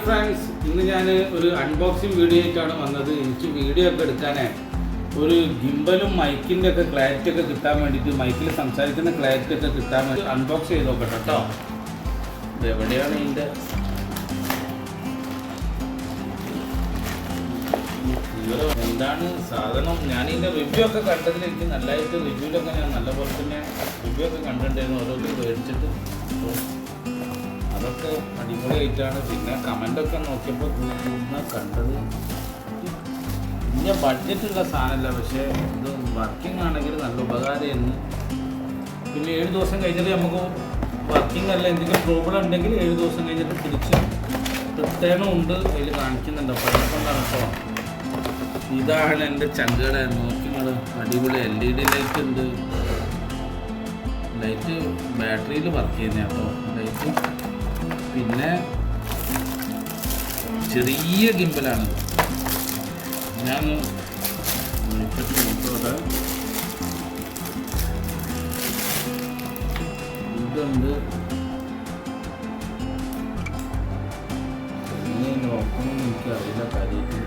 Friends, ഇന്ന് ഞാൻ ഒരു അൺബോക്സിങ് വീഡിയോ ആയിട്ടാണ് വന്നത്. എനിക്ക് വീഡിയോ ഒക്കെ എടുക്കാനേ ഒരു ഗിംബലും മൈക്കിൻ്റെ ഒക്കെ ക്ലാരിറ്റി ഒക്കെ കിട്ടാൻ വേണ്ടിയിട്ട്, മൈക്കിൽ സംസാരിക്കുന്ന ക്ലാരിറ്റി ഒക്കെ കിട്ടാൻ വേണ്ടി അൺബോക്സ് ചെയ്ത് നോക്കട്ടെ കേട്ടോ. ഇത് എവിടെയാണ് ഇതിൻ്റെ എന്താണ് സാധനം? ഞാനിതിൻ്റെ റിവ്യൂ ഒക്കെ കണ്ടതിൽ എനിക്ക് നല്ലതായിട്ട് റിവ്യൂലൊക്കെ ഞാൻ നല്ലപോലെ തന്നെ റിവ്യൂ ഒക്കെ കണ്ടിട്ടുണ്ടായിരുന്നു. ഓരോരുത്തർ മേടിച്ചിട്ട് അതൊക്കെ അടിപൊളിയായിട്ടാണ്. പിന്നെ കമൻ്റൊക്കെ നോക്കിയപ്പോൾ കണ്ടത് വലിയ ബഡ്ജറ്റുള്ള സാധനമല്ല, പക്ഷേ ഇത് വർക്കിംഗ് ആണെങ്കിൽ നല്ല ഉപകാരമായിരുന്നു. പിന്നെ 7 ദിവസം കഴിഞ്ഞിട്ട് നമുക്ക് വർക്കിംഗ് അല്ല എന്തെങ്കിലും പ്രോബ്ലം ഉണ്ടെങ്കിൽ 7 ദിവസം കഴിഞ്ഞിട്ട് തിരിച്ച് റിട്ടേണും ഉണ്ട്. അതിൽ കാണിക്കുന്നുണ്ട്. അപ്പോൾ അതുകൊണ്ടാണ് കേട്ടോ. ഇതാണ് എൻ്റെ ചങ്കട. നോക്കിങ്ങൾ അടിപൊളി LED ലൈറ്റ് ഉണ്ട്. ലൈറ്റ് ബാറ്ററിയിൽ വർക്ക് ചെയ്യുന്ന കേട്ടോ ലൈറ്റ്. പിന്നെ ചെറിയ ഗിംബലാണ്. ഞാൻ നോക്കട്ടെ. ഇതുണ്ട്. ഇനി നോക്കണമെന്ന് എനിക്കറിയില്ല കാര്യമായിട്ട്.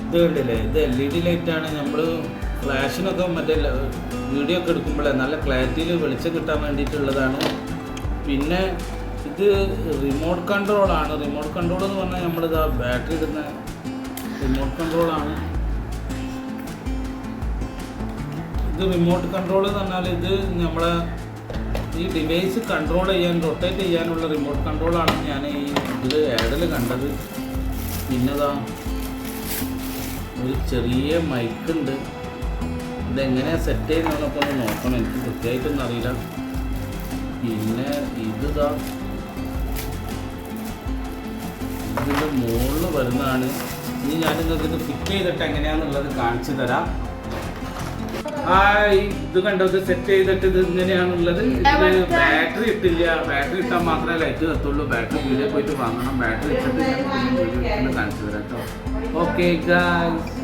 ഇത് കണ്ടില്ലേ, ഇത് LED ലൈറ്റാണ്. നമ്മൾ ഫ്ലാഷിനൊക്കെ മറ്റേ വീഡിയോ ഒക്കെ എടുക്കുമ്പോഴേ നല്ല ക്ലാരിറ്റിയിൽ വെളിച്ചം കിട്ടാൻ വേണ്ടിയിട്ടുള്ളതാണ്. പിന്നെ ഇത് റിമോട്ട് കൺട്രോളാണ്. റിമോട്ട് കൺട്രോൾ എന്ന് പറഞ്ഞാൽ നമ്മളിത് ബാറ്ററി ഇടുന്ന റിമോട്ട് കൺട്രോളാണ്. ഇത് റിമോട്ട് കൺട്രോൾ എന്ന് പറഞ്ഞാൽ ഇത് നമ്മളെ ഈ ഡിവൈസ് കൺട്രോൾ ചെയ്യാൻ, റൊട്ടേറ്റ് ചെയ്യാനുള്ള റിമോട്ട് കൺട്രോളാണ് ഞാൻ ഈ ഇതിൽ ആഡിൽ കണ്ടത്. പിന്നെതാ ഒരു ചെറിയ മൈക്കുണ്ട്. ഇതെങ്ങനെയാണ് സെറ്റ് ചെയ്യുന്നതെന്നൊക്കെ ഒന്ന് നോക്കണം. എനിക്ക് കൃത്യമായിട്ടൊന്നും അറിയില്ല. പിന്നെ ഇതിതാ ഇതിൻ്റെ മുകളിൽ വരുന്നതാണ്. ഇനി ഞാൻ നിങ്ങൾക്ക് ഇത് ഫിറ്റ് ചെയ്തിട്ട് എങ്ങനെയാണെന്നുള്ളത് കാണിച്ചു തരാം. ഇത് കണ്ടോ, ഇത് സെറ്റ് ചെയ്തിട്ട് ഇത് ഇങ്ങനെയാണുള്ളത്. ഇതിൽ ബാറ്ററി ഇട്ടില്ല. ബാറ്ററി ഇട്ടാൽ മാത്രമേ ലൈറ്റ് കത്തുള്ളൂ. ബാറ്ററി വീട്ടിൽ പോയിട്ട് വാങ്ങണം. ബാറ്ററി ഇട്ടിട്ട് കാണിച്ചു തരാം കേട്ടോ. Okay guys.